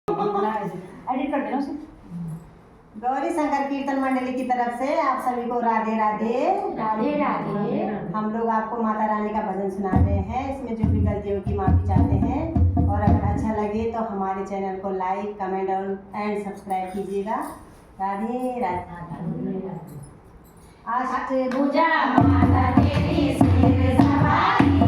Edit कर देना उसे। गौरी शंकर कीर्तन मंडली की तरफ से आप सभी को राधे राधे। राधे राधे। हम लोग आपको माता रानी का भजन सुनाते हैं, इसमें जो भी गलतियों की माफी चाहते हैं, और अगर अच्छा लगे तो हमारे चैनल को लाइक कमेंट एंड सब्सक्राइब कीजिएगा। राधे राधे। अष्टभुजा माता तेरी सिर सवारी